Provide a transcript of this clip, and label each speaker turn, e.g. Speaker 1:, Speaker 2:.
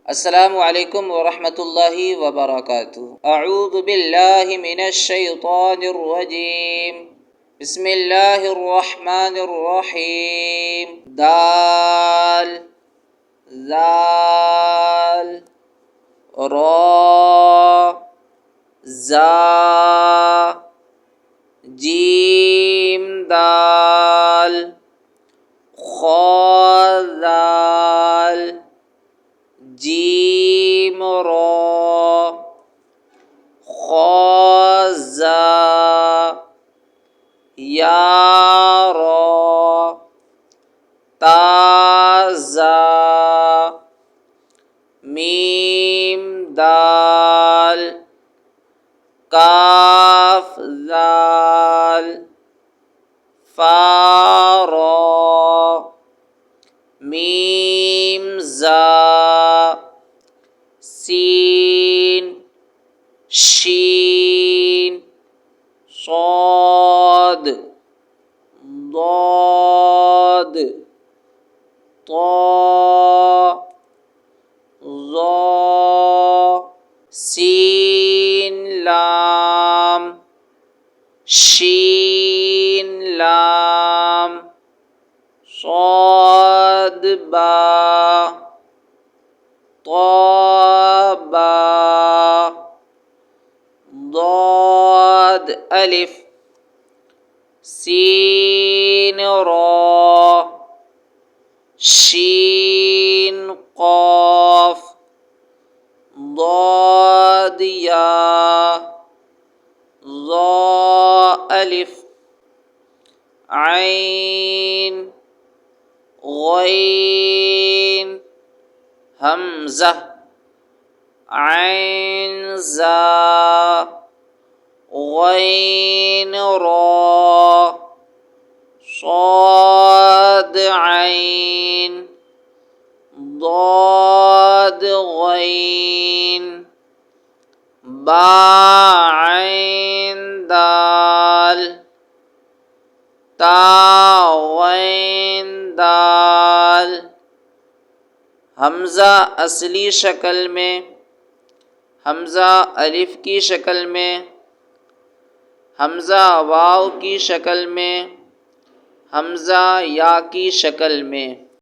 Speaker 1: अस्सलामु अलैकुम व रहमतुल्लाहि व बरकातुहू। अऊज़ु बिल्लाहि मिनश शैतानिर रजीम। बिस्मिल्लाहिर रहमानिर रहीम। दाल ज़ाल रा ज़ा जीम दाल खा दाल जीम रा खा ज़ा या रा ता ज़ा मीम दाल काफ दाल फा रा मीम ज़ा सीन शीन صاد ضاد طا ظा सीन लाम शीन लाम صاد बा طा बा ضاد अलिफ सीन रा शीन क़ाफ ضاد या ज़ा अलिफ ऐन ग़ैन हमज़ा ऐन ज़ा ग़ैन रा صاد ऐन ضاد ग़ैन बा ऐन दाल ता ग़ैन दाल हमज़ा असली शक्ल में, हमज़ा अलिफ की शक्ल में, हमज़ा वाव की शक्ल में, हमज़ा या की शक्ल में।